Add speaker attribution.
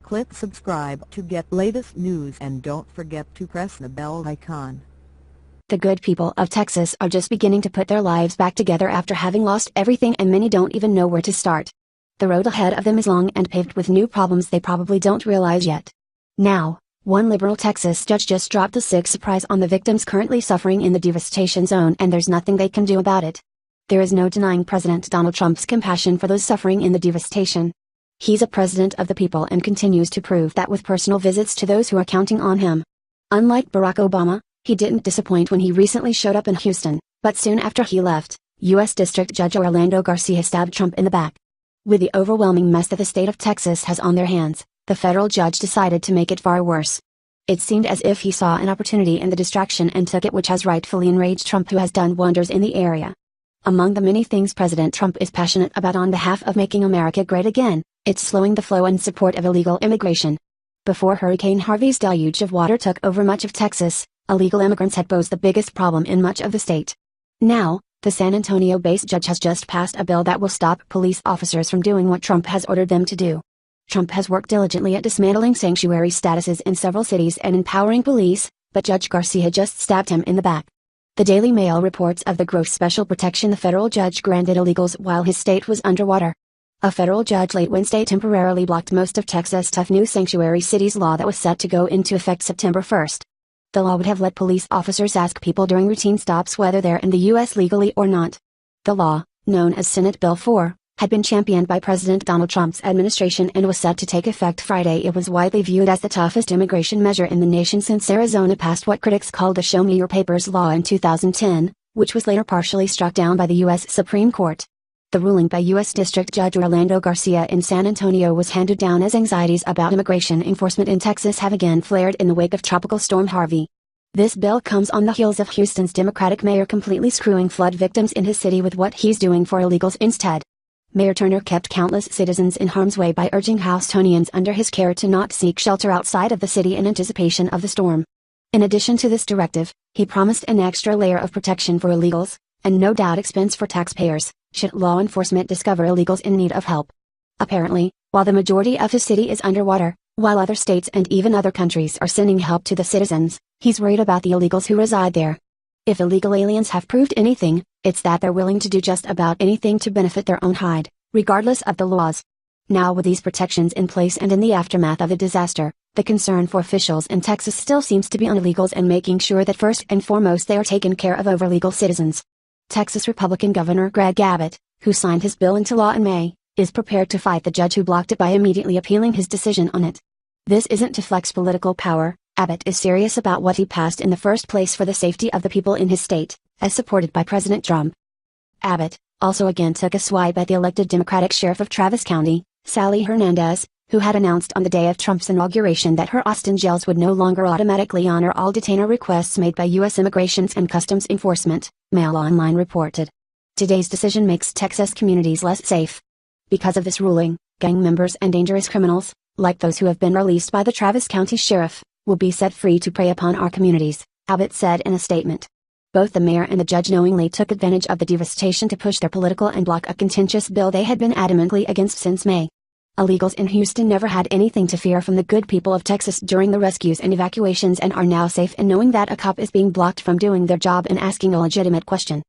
Speaker 1: Click subscribe to get latest news and don't forget to press the bell icon.
Speaker 2: The good people of Texas are just beginning to put their lives back together after having lost everything, and many don't even know where to start. The road ahead of them is long and paved with new problems they probably don't realize yet. Now, one liberal Texas judge just dropped a sick surprise on the victims currently suffering in the devastation zone, and there's nothing they can do about it. There is no denying President Donald Trump's compassion for those suffering in the devastation. He's a president of the people and continues to prove that with personal visits to those who are counting on him. Unlike Barack Obama, he didn't disappoint when he recently showed up in Houston, but soon after he left, U.S. District Judge Orlando Garcia stabbed Trump in the back. With the overwhelming mess that the state of Texas has on their hands, the federal judge decided to make it far worse. It seemed as if he saw an opportunity in the distraction and took it, which has rightfully enraged Trump, who has done wonders in the area. Among the many things President Trump is passionate about on behalf of making America great again, it's slowing the flow and support of illegal immigration. Before Hurricane Harvey's deluge of water took over much of Texas, illegal immigrants had posed the biggest problem in much of the state. Now, the San Antonio-based judge has just passed a bill that will stop police officers from doing what Trump has ordered them to do. Trump has worked diligently at dismantling sanctuary statuses in several cities and empowering police, but Judge Garcia just stabbed him in the back. The Daily Mail reports of the gross special protection the federal judge granted illegals while his state was underwater. A federal judge late Wednesday temporarily blocked most of Texas' tough new sanctuary cities law that was set to go into effect September 1st. The law would have let police officers ask people during routine stops whether they're in the U.S. legally or not. The law, known as Senate Bill 4, had been championed by President Donald Trump's administration and was set to take effect Friday. It was widely viewed as the toughest immigration measure in the nation since Arizona passed what critics called the Show Me Your Papers law in 2010, which was later partially struck down by the U.S. Supreme Court. The ruling by U.S. District Judge Orlando Garcia in San Antonio was handed down as anxieties about immigration enforcement in Texas have again flared in the wake of Tropical Storm Harvey. This bill comes on the heels of Houston's Democratic mayor completely screwing flood victims in his city with what he's doing for illegals instead. Mayor Turner kept countless citizens in harm's way by urging Houstonians under his care to not seek shelter outside of the city in anticipation of the storm. In addition to this directive, he promised an extra layer of protection for illegals, and no doubt expense for taxpayers, should law enforcement discover illegals in need of help. Apparently, while the majority of his city is underwater, while other states and even other countries are sending help to the citizens, he's worried about the illegals who reside there. If illegal aliens have proved anything, it's that they're willing to do just about anything to benefit their own hide, regardless of the laws. Now, with these protections in place and in the aftermath of the disaster, the concern for officials in Texas still seems to be on illegals and making sure that first and foremost they are taken care of over legal citizens. Texas Republican Governor Greg Abbott, who signed his bill into law in May, is prepared to fight the judge who blocked it by immediately appealing his decision on it. This isn't to flex political power. Abbott is serious about what he passed in the first place for the safety of the people in his state, as supported by President Trump. Abbott also again took a swipe at the elected Democratic sheriff of Travis County, Sally Hernandez, who had announced on the day of Trump's inauguration that her Austin jails would no longer automatically honor all detainer requests made by U.S. Immigration and Customs Enforcement, Mail Online reported. Today's decision makes Texas communities less safe. Because of this ruling, gang members and dangerous criminals, like those who have been released by the Travis County Sheriff, will be set free to prey upon our communities, Abbott said in a statement. Both the mayor and the judge knowingly took advantage of the devastation to push their political and block a contentious bill they had been adamantly against since May. Illegals in Houston never had anything to fear from the good people of Texas during the rescues and evacuations and are now safe in knowing that a cop is being blocked from doing their job and asking a legitimate question.